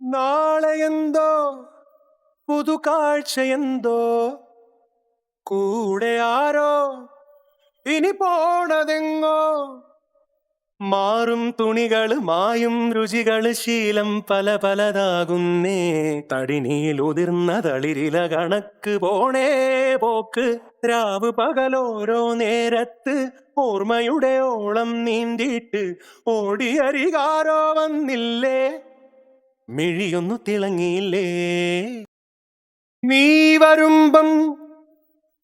നാളെയെന്തോ പുതുകാഴ്ചയെന്തോ കൂടെ ആരോ ഇനി പോണതെങ്ങോ മാറും തുണികള് മായും രുചികള് ശീലം പല പലതാകുന്നേ തടിനീൽ ഉതിർന്ന തളിരില കണക്ക് പോണേ പോക്ക് രാവ് പകലോരോ നേരത്ത് ഓർമ്മയുടെ ഓളം നീന്തിയിട്ട് ഓടിയരികാരോ വന്നില്ലേ മിഴിയൊന്നു തിളങ്ങിയില്ലേ നീ വരുമ്പം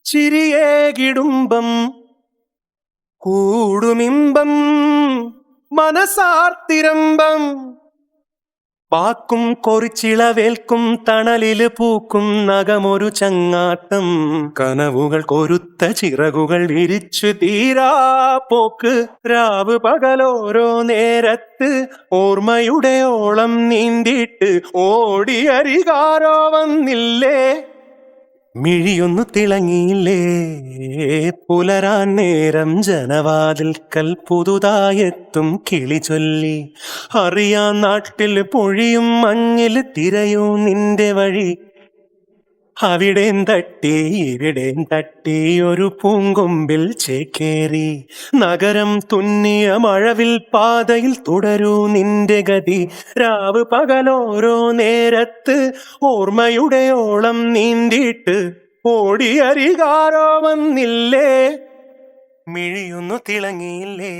ചിരിയേകിടുമ്പം കൂടുമിമ്പം മനസാർത്തിരമ്പം പാക്കും കൊറിച്ചിളവേൽക്കും തണലില് പൂക്കും നഖമൊരു ചങ്ങാട്ടം കനവുകൾ കൊരുത്ത ചിറകുകൾ വിരിച്ചു തീരാ പോക്ക് രാവ് പകലോരോ നേരത്ത് ഓർമ്മയുടെ ഓളം നീന്തിയിട്ട് ഓടിയരികാരോ വന്നില്ലേ മിഴിയൊന്നു തിളങ്ങിയില്ലേ പുലരാൻ നേരം ജനവാതിൽക്കൽ പുതുതായെത്തും കിളി ചൊല്ലി അറിയാൻ നാട്ടിൽ പൊഴിയും മഞ്ഞിൽ തിരയൂ നിന്റെ വഴി അവിടേം തട്ടി ഇവിടേം തട്ടി ഒരു പൂങ്കൊമ്പിൽ ചേക്കേറി നഗരം തുന്നിയ മഴവിൽ പാതയിൽ തുടരൂ നിന്റെ ഗതി രാവ് പകലോരോ നേരത്ത് ഓർമ്മയുടെ ഓളം നീന്തിയിട്ട് ഓടിയരികാരോ വന്നില്ലേ മിഴിയൊന്നു തിളങ്ങിയില്ലേ